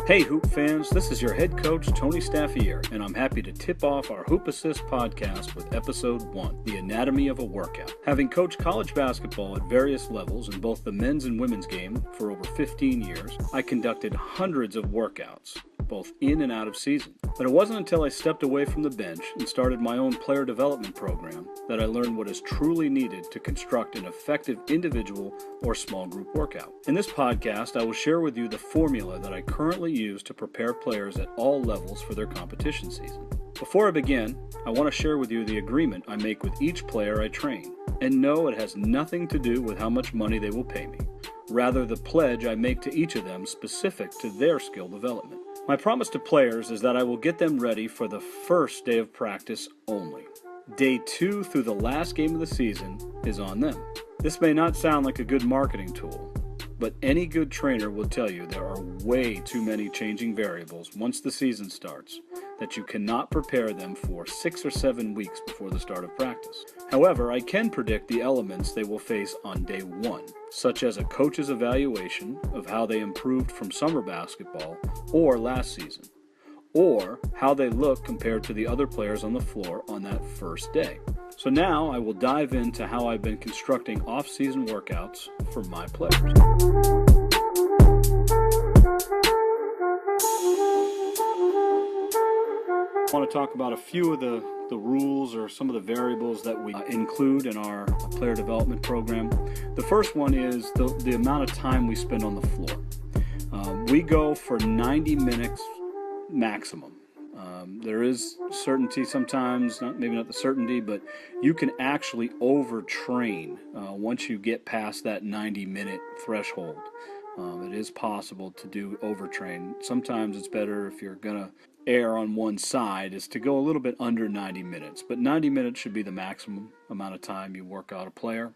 Hey Hoop fans, this is your head coach Tony Staffiere, and I'm happy to tip off our Hoop Assist podcast with episode 1, The Anatomy of a Workout. Having coached college basketball at various levels in both the men's and women's game for over 15 years, I conducted hundreds of workouts, both in and out of season. But it wasn't until I stepped away from the bench and started my own player development program that I learned what is truly needed to construct an effective individual or small group workout. In this podcast, I will share with you the formula that I currently use to prepare players at all levels for their competition season. Before I begin, I want to share with you the agreement I make with each player I train. And no, it has nothing to do with how much money they will pay me. Rather, the pledge I make to each of them specific to their skill development. My promise to players is that I will get them ready for the first day of practice only. Day 2 through the last game of the season is on them. This may not sound like a good marketing tool, but any good trainer will tell you there are way too many changing variables once the season starts that you cannot prepare them for 6 or 7 weeks before the start of practice. However, I can predict the elements they will face on day 1, such as a coach's evaluation of how they improved from summer basketball or last season, or how they look compared to the other players on the floor on that first day. So now I will dive into how I've been constructing off-season workouts for my players. I want to talk about a few of the rules or some of the variables that we include in our player development program. The first one is the amount of time we spend on the floor. We go for 90 minutes maximum. There is certainty sometimes, maybe not the certainty, but you can actually overtrain once you get past that 90-minute threshold. It is possible to do overtrain. Sometimes it's better if you're going to err on one side is to go a little bit under 90 minutes, but 90 minutes should be the maximum amount of time you work out a player.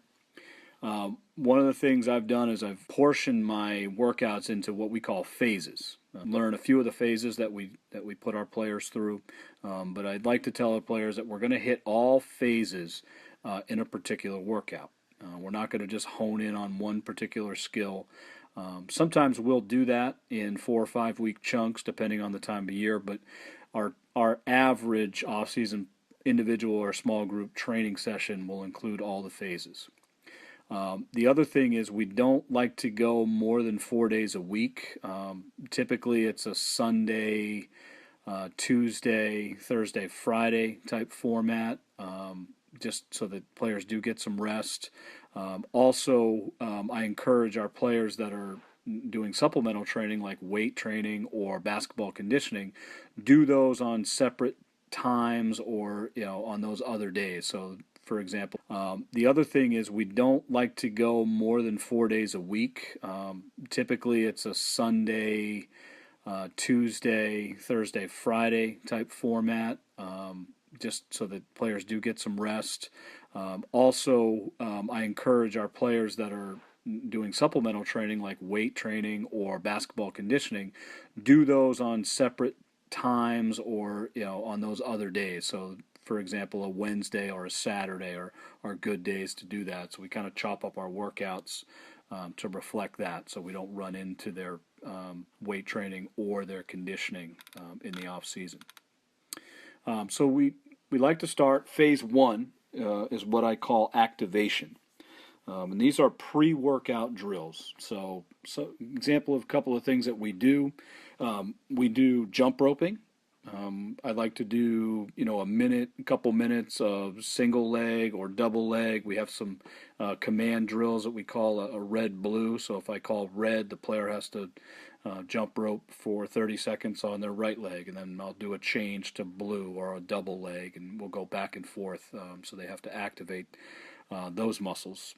One of the things I've done is I've portioned my workouts into what we call phases. Learn a few of the phases that we put our players through, but I'd like to tell our players that we're going to hit all phases in a particular workout. We're not going to just hone in on one particular skill. Sometimes we'll do that in 4 or 5 week chunks, depending on the time of year, but our average off-season individual or small group training session will include all the phases. The other thing is we don't like to go more than 4 days a week. Typically it's a Sunday, Tuesday, Thursday, Friday type format, just so that players do get some rest. Also, I encourage our players that are doing supplemental training like weight training or basketball conditioning, do those on separate times or on those other days. So for example, the other thing is we don't like to go more than 4 days a week. Typically it's a Sunday, Tuesday, Thursday, Friday type format, just so that players do get some rest. Also, I encourage our players that are doing supplemental training like weight training or basketball conditioning, do those on separate times or on those other days. So for example, a Wednesday or a Saturday are good days to do that. So we kind of chop up our workouts to reflect that, so we don't run into their weight training or their conditioning in the off season. So we like to start phase 1 is what I call activation. And these are pre-workout drills. So example of a couple of things that we do jump roping. I like to do, a couple minutes of single leg or double leg. We have some command drills that we call a red-blue. So if I call red, the player has to jump rope for 30 seconds on their right leg, and then I'll do a change to blue or a double leg, and we'll go back and forth. So they have to activate those muscles.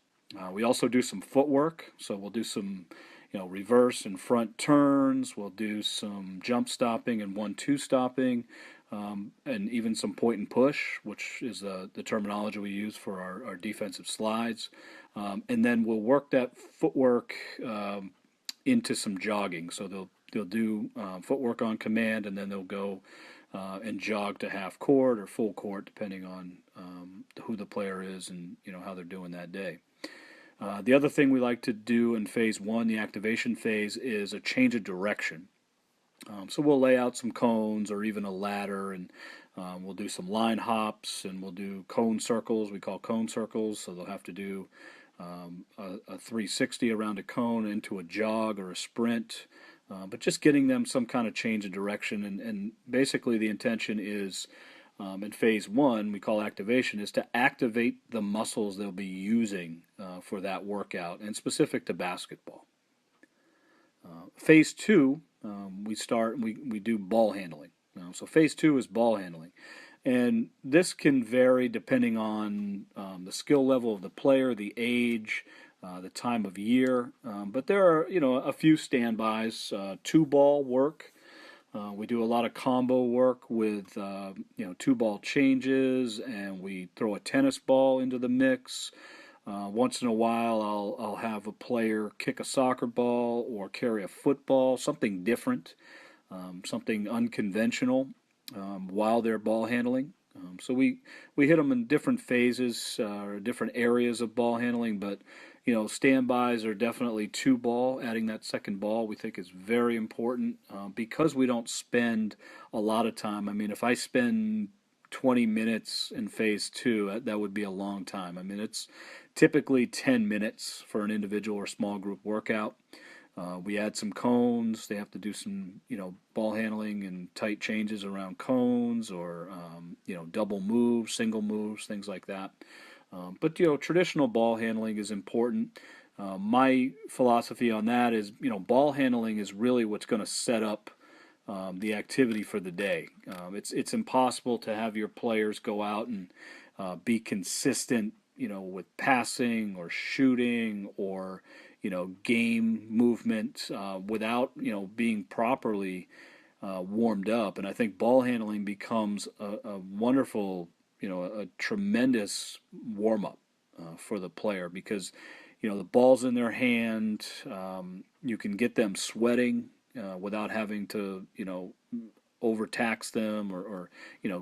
We also do some footwork. So we'll do some reverse and front turns. We'll do some jump stopping and 1-2 stopping, and even some point and push, which is the terminology we use for our defensive slides. And then we'll work that footwork into some jogging. So they'll do footwork on command, and then they'll go and jog to half court or full court, depending on who the player is and how they're doing that day. The other thing we like to do in phase one, the activation phase, is a change of direction. So we'll lay out some cones or even a ladder, and we'll do some line hops, and we'll do cone circles. We call cone circles, so they'll have to do a 360 around a cone into a jog or a sprint, but just getting them some kind of change of direction. And basically the intention is, in phase one, we call activation, is to activate the muscles they'll be using for that workout, and specific to basketball. Phase two, we do ball handling. So phase two is ball handling. And this can vary depending on the skill level of the player, the age, the time of year. But there are, a few standbys. Two-ball work. We do a lot of combo work with, two-ball changes, and we throw a tennis ball into the mix. Once in a while, I'll have a player kick a soccer ball or carry a football, something different, something unconventional, while they're ball handling. So we hit them in different phases or different areas of ball handling, but standbys are definitely two ball. Adding that second ball we think is very important because we don't spend a lot of time. I mean, if I spend 20 minutes in phase two, that would be a long time. I mean, it's typically 10 minutes for an individual or small group workout. We add some cones. They have to do some, ball handling and tight changes around cones, or, double moves, single moves, things like that. But traditional ball handling is important. My philosophy on that is, ball handling is really what's going to set up the activity for the day. It's impossible to have your players go out and be consistent, with passing or shooting or game movement without being properly warmed up. And I think ball handling becomes a wonderful, a tremendous warm up for the player, because the ball's in their hand. You can get them sweating without having to overtax them or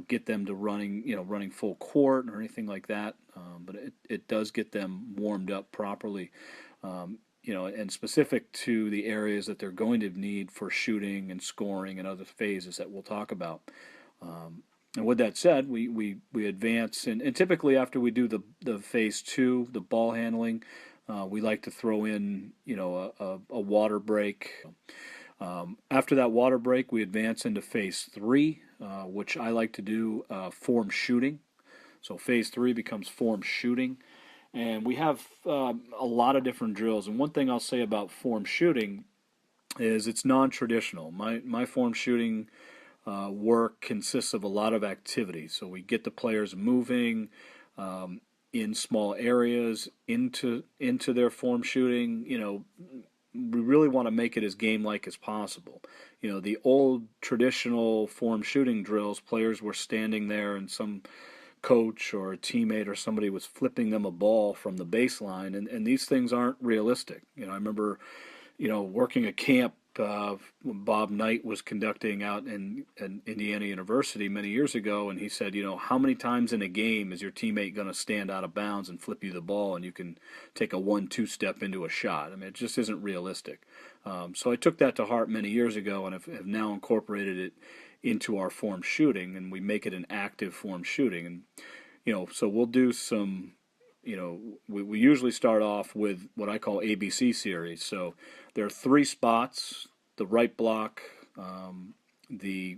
get them to running full court or anything like that. But it does get them warmed up properly. And specific to the areas that they're going to need for shooting and scoring and other phases that we'll talk about. And with that said, we advance, and typically after we do the phase two, the ball handling, we like to throw in a water break. After that water break, we advance into phase three, which I like to do form shooting. So phase three becomes form shooting. And we have a lot of different drills. And one thing I'll say about form shooting is it's non-traditional. My form shooting work consists of a lot of activities. So we get the players moving in small areas into their form shooting. We really want to make it as game-like as possible. The old traditional form shooting drills, players were standing there and some coach or a teammate or somebody was flipping them a ball from the baseline, and these things aren't realistic. I remember, working a camp Bob Knight was conducting out in Indiana University many years ago, and he said, how many times in a game is your teammate going to stand out of bounds and flip you the ball and you can take a 1-2 step into a shot? I mean, it just isn't realistic. So I took that to heart many years ago, and have now incorporated it into our form shooting, and we make it an active form shooting. And so we'll do some, we usually start off with what I call ABC series. So there are 3 spots: the right block, the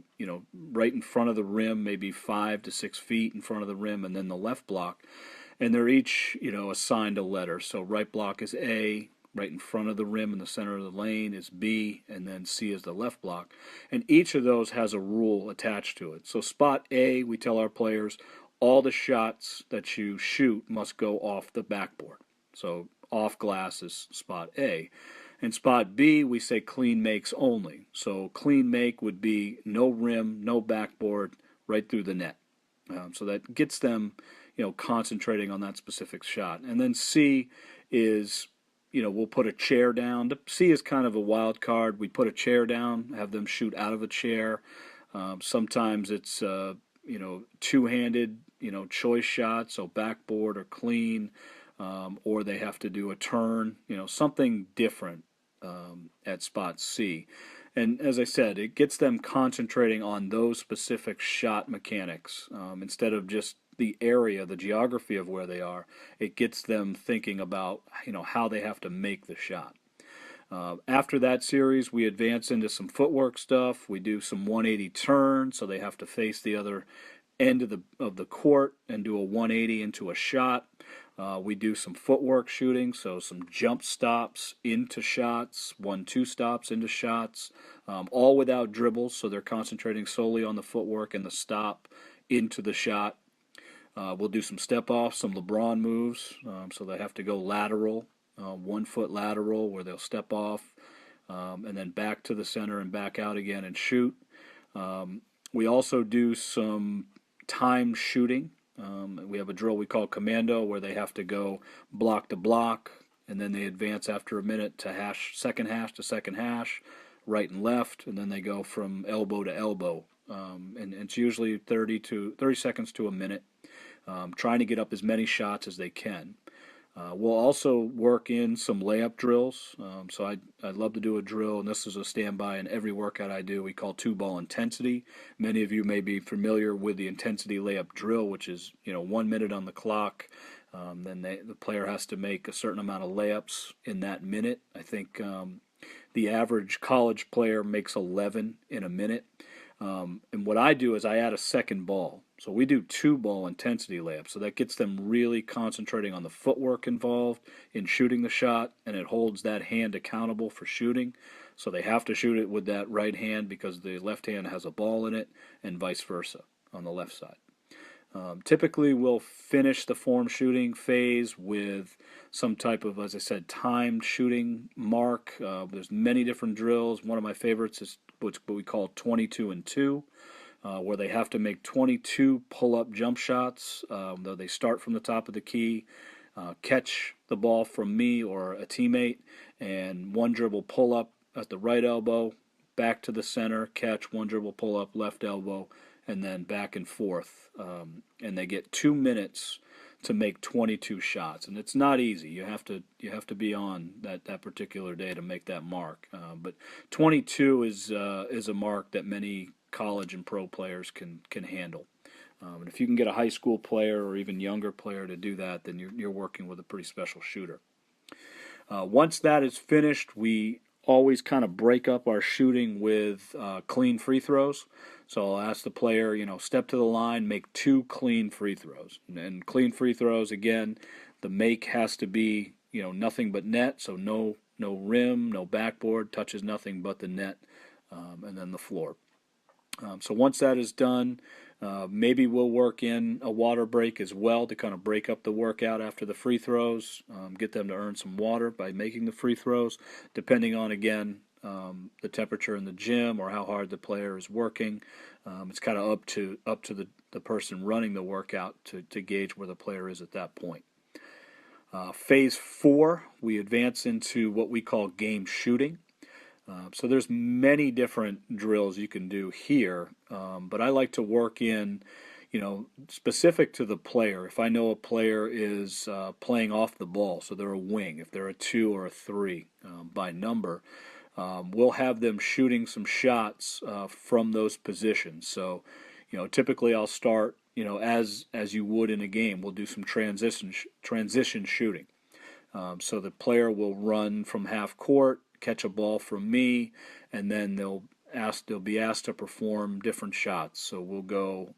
right in front of the rim, maybe 5 to 6 feet in front of the rim, and then the left block, and they're each assigned a letter. So right block is A, right in front of the rim in the center of the lane is B, and then C is the left block. And each of those has a rule attached to it. So spot A, we tell our players, all the shots that you shoot must go off the backboard. So off glass is spot A. And spot B, we say clean makes only. So clean make would be no rim, no backboard, right through the net. So that gets them, concentrating on that specific shot. And then C is we'll put a chair down. The C is kind of a wild card. We put a chair down, have them shoot out of a chair. Sometimes it's two-handed, choice shots, so backboard or clean, or they have to do a turn, something different at spot C. And as I said, it gets them concentrating on those specific shot mechanics instead of just the area, the geography of where they are. It gets them thinking about how they have to make the shot. After that series, we advance into some footwork stuff. We do some 180 turns, so they have to face the other end of the court and do a 180 into a shot. We do some footwork shooting, so some jump stops into shots, 1-2 stops into shots, all without dribbles, so they're concentrating solely on the footwork and the stop into the shot. We'll do some step-offs, some LeBron moves, so they have to go lateral, 1 foot lateral where they'll step off, and then back to the center and back out again and shoot. We also do some timed shooting. We have a drill we call commando where they have to go block to block, and then they advance after a minute to second hash to second hash, right and left, and then they go from elbow to elbow. And it's usually 30 seconds to a minute, trying to get up as many shots as they can. We'll also work in some layup drills. So I'd love to do a drill, and this is a standby in every workout I do. We call 2-ball intensity. Many of you may be familiar with the intensity layup drill, which is 1 minute on the clock. Then the player has to make a certain amount of layups in that minute. I think the average college player makes 11 in a minute. And what I do is I add a second ball. So we do 2-ball intensity layups. So that gets them really concentrating on the footwork involved in shooting the shot, and it holds that hand accountable for shooting. So they have to shoot it with that right hand because the left hand has a ball in it, and vice versa on the left side. Typically, we'll finish the form shooting phase with some type of, as I said, timed shooting mark. There's many different drills. One of my favorites is what we call 22 and 2, where they have to make 22 pull-up jump shots. Though they start from the top of the key, catch the ball from me or a teammate, and 1 dribble pull-up at the right elbow, back to the center, catch, 1 dribble pull-up, left elbow, and then back and forth. And they get 2 minutes to make 22 shots, and it's not easy. You have to be on that particular day to make that mark. But 22 is a mark that many college and pro players can handle. And if you can get a high school player or even younger player to do that, then you're working with a pretty special shooter. Once that is finished, we always kind of break up our shooting with clean free throws. So I'll ask the player, step to the line, make 2 clean free throws. And clean free throws, again, the make has to be, nothing but net, so no rim, no backboard, touches nothing but the net, and then the floor. So once that is done, maybe we'll work in a water break as well to kind of break up the workout after the free throws, get them to earn some water by making the free throws, depending on, again, the temperature in the gym or how hard the player is working. It's kind of up to the person running the workout to gauge where the player is at that point. Phase 4, we advance into what we call game shooting. So there's many different drills you can do here, but I like to work in, specific to the player. If I know a player is playing off the ball, so they're a wing, if they're a 2 or a 3 by number, we'll have them shooting some shots from those positions. So, typically I'll start, as you would in a game, we'll do some transition shooting. So the player will run from half court, catch a ball from me, and then they'll be asked to perform different shots. So we'll go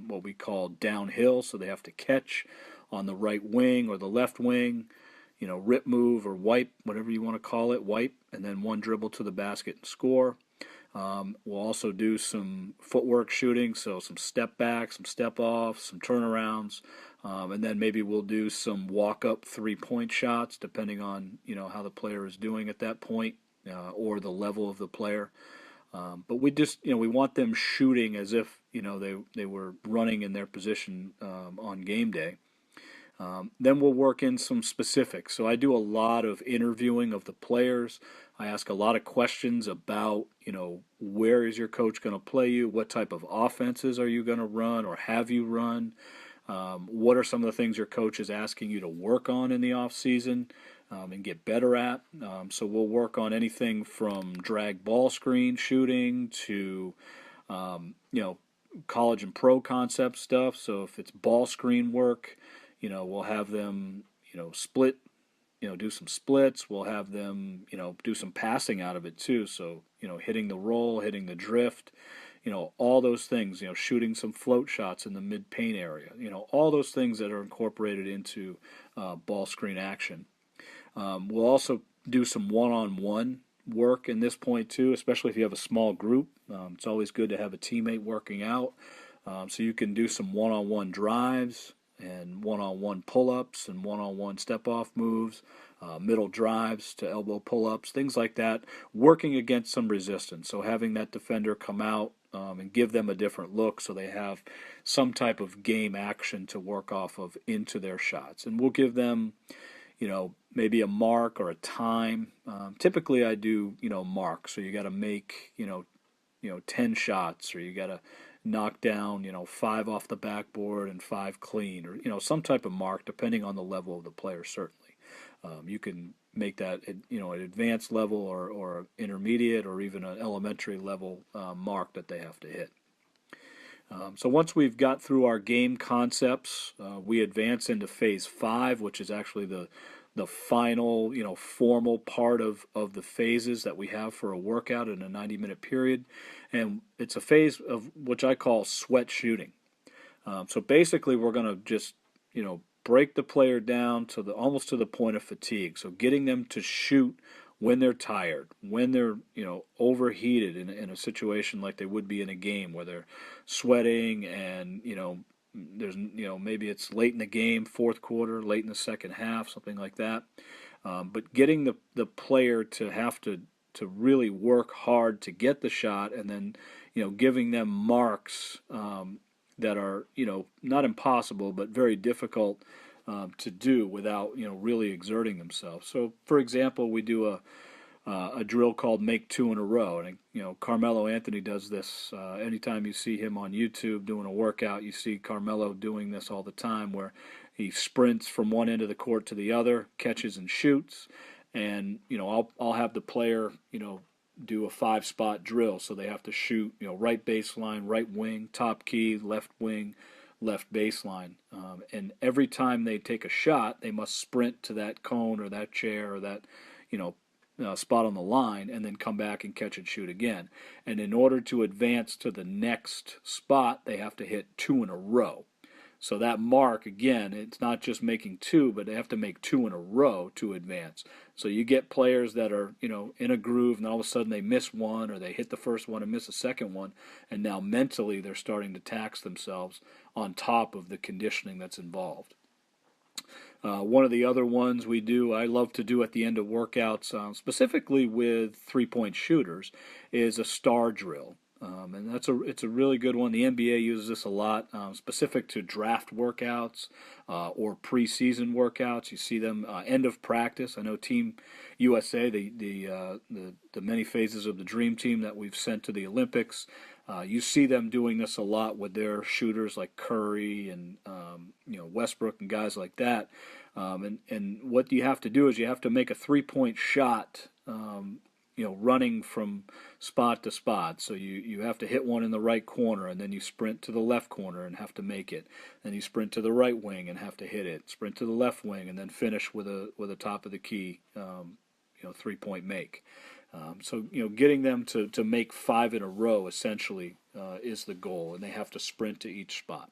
what we call downhill, so they have to catch on the right wing or the left wing, rip move or wipe, whatever you want to call it, wipe, and then 1 dribble to the basket and score. We'll also do some footwork shooting, so some step backs, some step offs, some turnarounds, and then maybe we'll do some walk-up 3-point shots, depending on how the player is doing at that point or the level of the player. But we just we want them shooting as if they were running in their position on game day. Then we'll work in some specifics. So I do a lot of interviewing of the players. I ask a lot of questions about, where is your coach going to play you? What type of offenses are you going to run or have you run? What are some of the things your coach is asking you to work on in the off season and get better at? So we'll work on anything from drag ball screen shooting to, college and pro concept stuff. So if it's ball screen work, we'll have them, split, do some splits. We'll have them, do some passing out of it too. So, hitting the roll, hitting the drift, all those things, shooting some float shots in the mid paint area, all those things that are incorporated into ball screen action. We'll also do some one-on-one work in this point too, especially if you have a small group. It's always good to have a teammate working out. So you can do some one-on-one drives and one-on-one pull-ups and one-on-one step-off moves, middle drives to elbow pull-ups, things like that, working against some resistance. So having that defender come out and give them a different look so they have some type of game action to work off of into their shots. And we'll give them, maybe a mark or a time. Typically I do, marks. So you got to make, 10 shots, or you got to knock down, 5 off the backboard and 5 clean, or, some type of mark depending on the level of the player, certainly. You can make that, an advanced level or intermediate or even an elementary level mark that they have to hit. So once we've got through our game concepts, we advance into phase 5, which is actually the final, formal part of the phases that we have for a workout in a 90-minute period. And it's a phase of which I call sweat shooting. So basically we're going to just, break the player down to almost to the point of fatigue. So getting them to shoot when they're tired, when they're, overheated in a situation like they would be in a game where they're sweating and, there's, maybe it's late in the game, fourth quarter, late in the second half, something like that. But getting the player to have to really work hard to get the shot, and then, giving them marks that are, not impossible, but very difficult to do without, really exerting themselves. So, for example, we do a drill called Make 2 in a Row. And, Carmelo Anthony does this. Anytime you see him on YouTube doing a workout, you see Carmelo doing this all the time, where he sprints from one end of the court to the other, catches and shoots. And, I'll have the player, do a 5-spot drill. So they have to shoot, right baseline, right wing, top key, left wing, left baseline. And every time they take a shot, they must sprint to that cone or that chair or that, spot on the line, and then come back and catch and shoot again. And in order to advance to the next spot, they have to hit 2 in a row. So that mark, again, it's not just making 2, but they have to make 2 in a row to advance. So you get players that are, in a groove, and all of a sudden they miss one, or they hit the first one and miss a second one, and now mentally they're starting to tax themselves on top of the conditioning that's involved. One of the other ones I love to do at the end of workouts, specifically with three-point shooters, is a star drill. And it's a really good one. The NBA uses this a lot, specific to draft workouts or preseason workouts. You see them end of practice. I know Team USA, the many phases of the Dream Team that we've sent to the Olympics. You see them doing this a lot with their shooters like Curry and Westbrook and guys like that. And what you have to do is you have to make a 3-point shot. Running from spot to spot. So you have to hit one in the right corner, and then you sprint to the left corner and have to make it. Then you sprint to the right wing and have to hit it. Sprint to the left wing and then finish with a top of the key, 3-point make. So getting them to make 5 in a row essentially is the goal, and they have to sprint to each spot.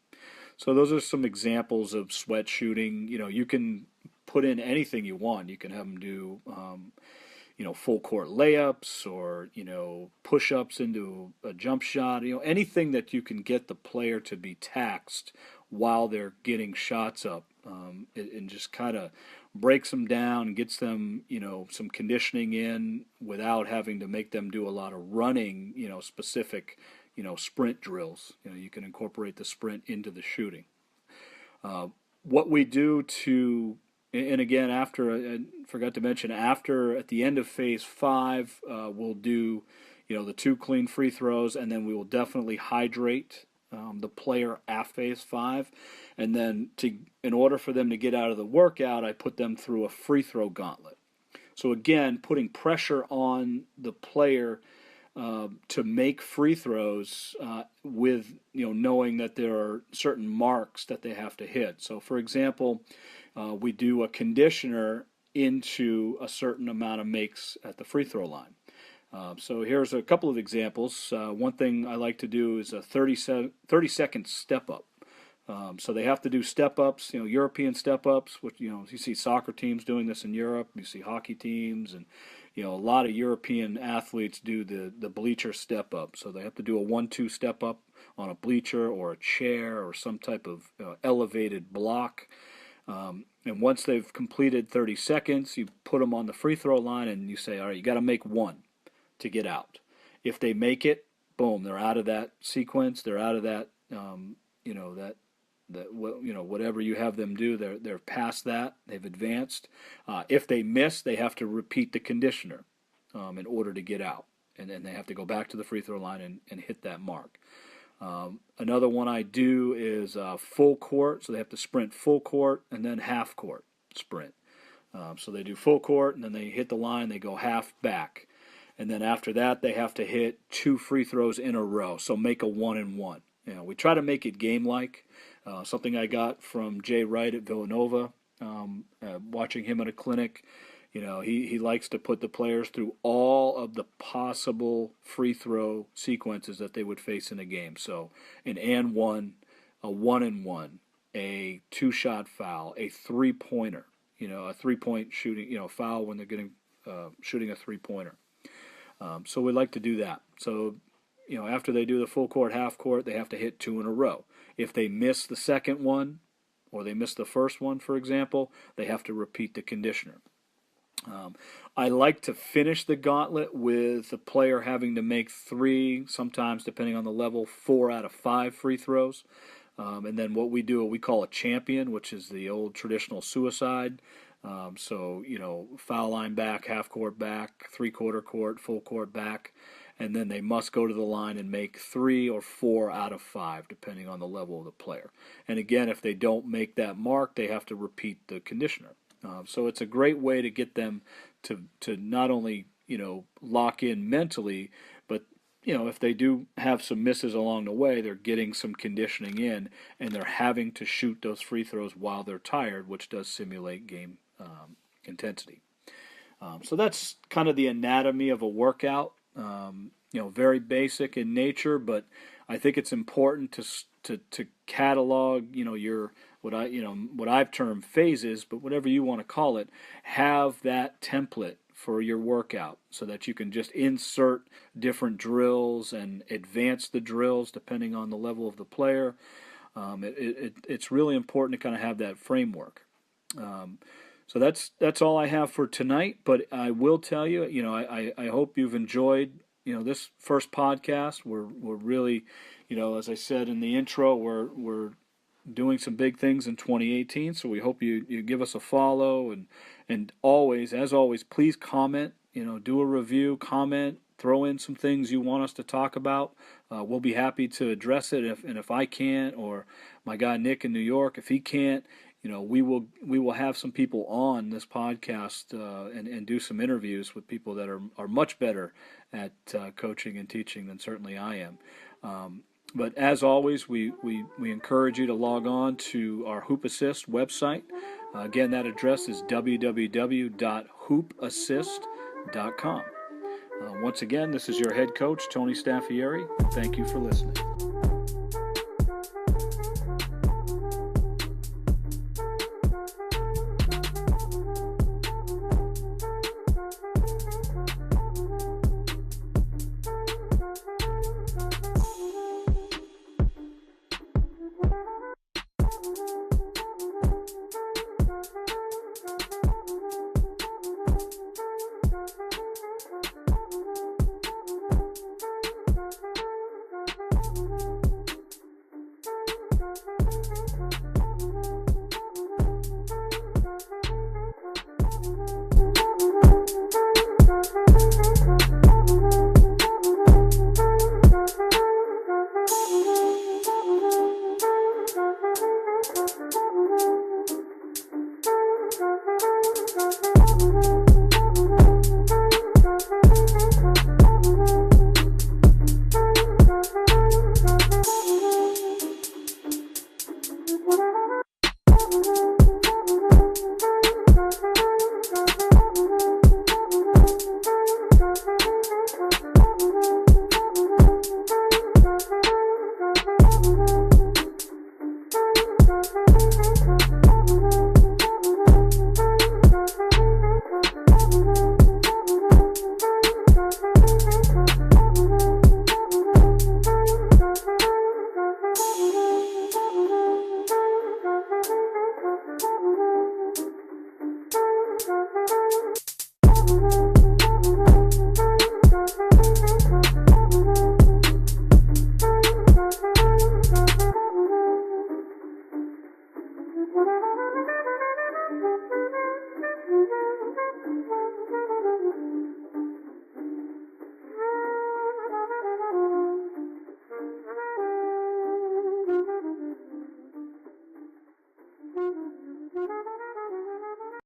So those are some examples of sweat shooting. You can put in anything you want. You can have them do full court layups or, push-ups into a jump shot, anything that you can get the player to be taxed while they're getting shots up, and just kind of breaks them down and gets them, some conditioning in without having to make them do a lot of running, specific, sprint drills. You can incorporate the sprint into the shooting. what we do to, and again, after, I forgot to mention, after at the end of phase 5, we'll do, the 2 clean free throws, and then we will definitely hydrate the player after phase 5, and then in order for them to get out of the workout, I put them through a free throw gauntlet. So again, putting pressure on the player to make free throws with knowing that there are certain marks that they have to hit. So for example, we do a conditioner into a certain amount of makes at the free throw line. So here's a couple of examples. One thing I like to do is a 30-second step up. So they have to do step-ups, European step-ups, which, you see soccer teams doing this in Europe. You see hockey teams, and, a lot of European athletes do the bleacher step-up. So they have to do a 1-2 step-up on a bleacher or a chair or some type of elevated block. And once they've completed 30 seconds, you put them on the free throw line and you say, all right, you got to make 1 to get out. If they make it, boom, they're out of that sequence. They're out of that, whatever you have them do, they're past that. They've advanced. If they miss, they have to repeat the conditioner in order to get out, and then they have to go back to the free throw line and hit that mark. Another one I do is full court, so they have to sprint full court and then half court sprint. So they do full court and then they hit the line, they go half back. And then after that, they have to hit 2 free throws in a row, so make a 1-and-1. We try to make it game-like. Something I got from Jay Wright at Villanova, watching him at a clinic. He likes to put the players through all of the possible free throw sequences that they would face in a game. So an and one, a 1-and-1, a 2-shot foul, a 3-pointer, a 3-point shooting, foul when they're getting shooting a 3-pointer. So we like to do that. So, after they do the full court, half court, they have to hit 2 in a row. If they miss the second one, or they miss the first one, for example, they have to repeat the conditioner. I like to finish the gauntlet with the player having to make 3, sometimes depending on the level, 4 out of 5 free throws. And then what we do, we call a champion, which is the old traditional suicide. So, foul line back, half court back, 3-quarter court, full court back, and then they must go to the line and make 3 or 4 out of 5, depending on the level of the player. And again, if they don't make that mark, they have to repeat the conditioner. So it's a great way to get them to not only, lock in mentally, but, if they do have some misses along the way, they're getting some conditioning in, and they're having to shoot those free throws while they're tired, which does simulate game intensity. So that's kind of the anatomy of a workout. Very basic in nature, but I think it's important to catalog, what I've termed phases, but whatever you want to call it, have that template for your workout so that you can just insert different drills and advance the drills depending on the level of the player. It's really important to kind of have that framework. So that's all I have for tonight, but I will tell you, I hope you've enjoyed, this first podcast. We're really, as I said in the intro, we're doing some big things in 2018, so we hope you give us a follow, and always, as always, please comment, do a review, comment, throw in some things you want us to talk about. We'll be happy to address it, if I can't, or my guy Nick in New York, if he can't, we will have some people on this podcast and do some interviews with people that are much better at coaching and teaching than certainly I am. But as always, we encourage you to log on to our Hoop Assist website. Again, that address is www.hoopassist.com. Once again, this is your head coach, Tony Staffiere. Thank you for listening.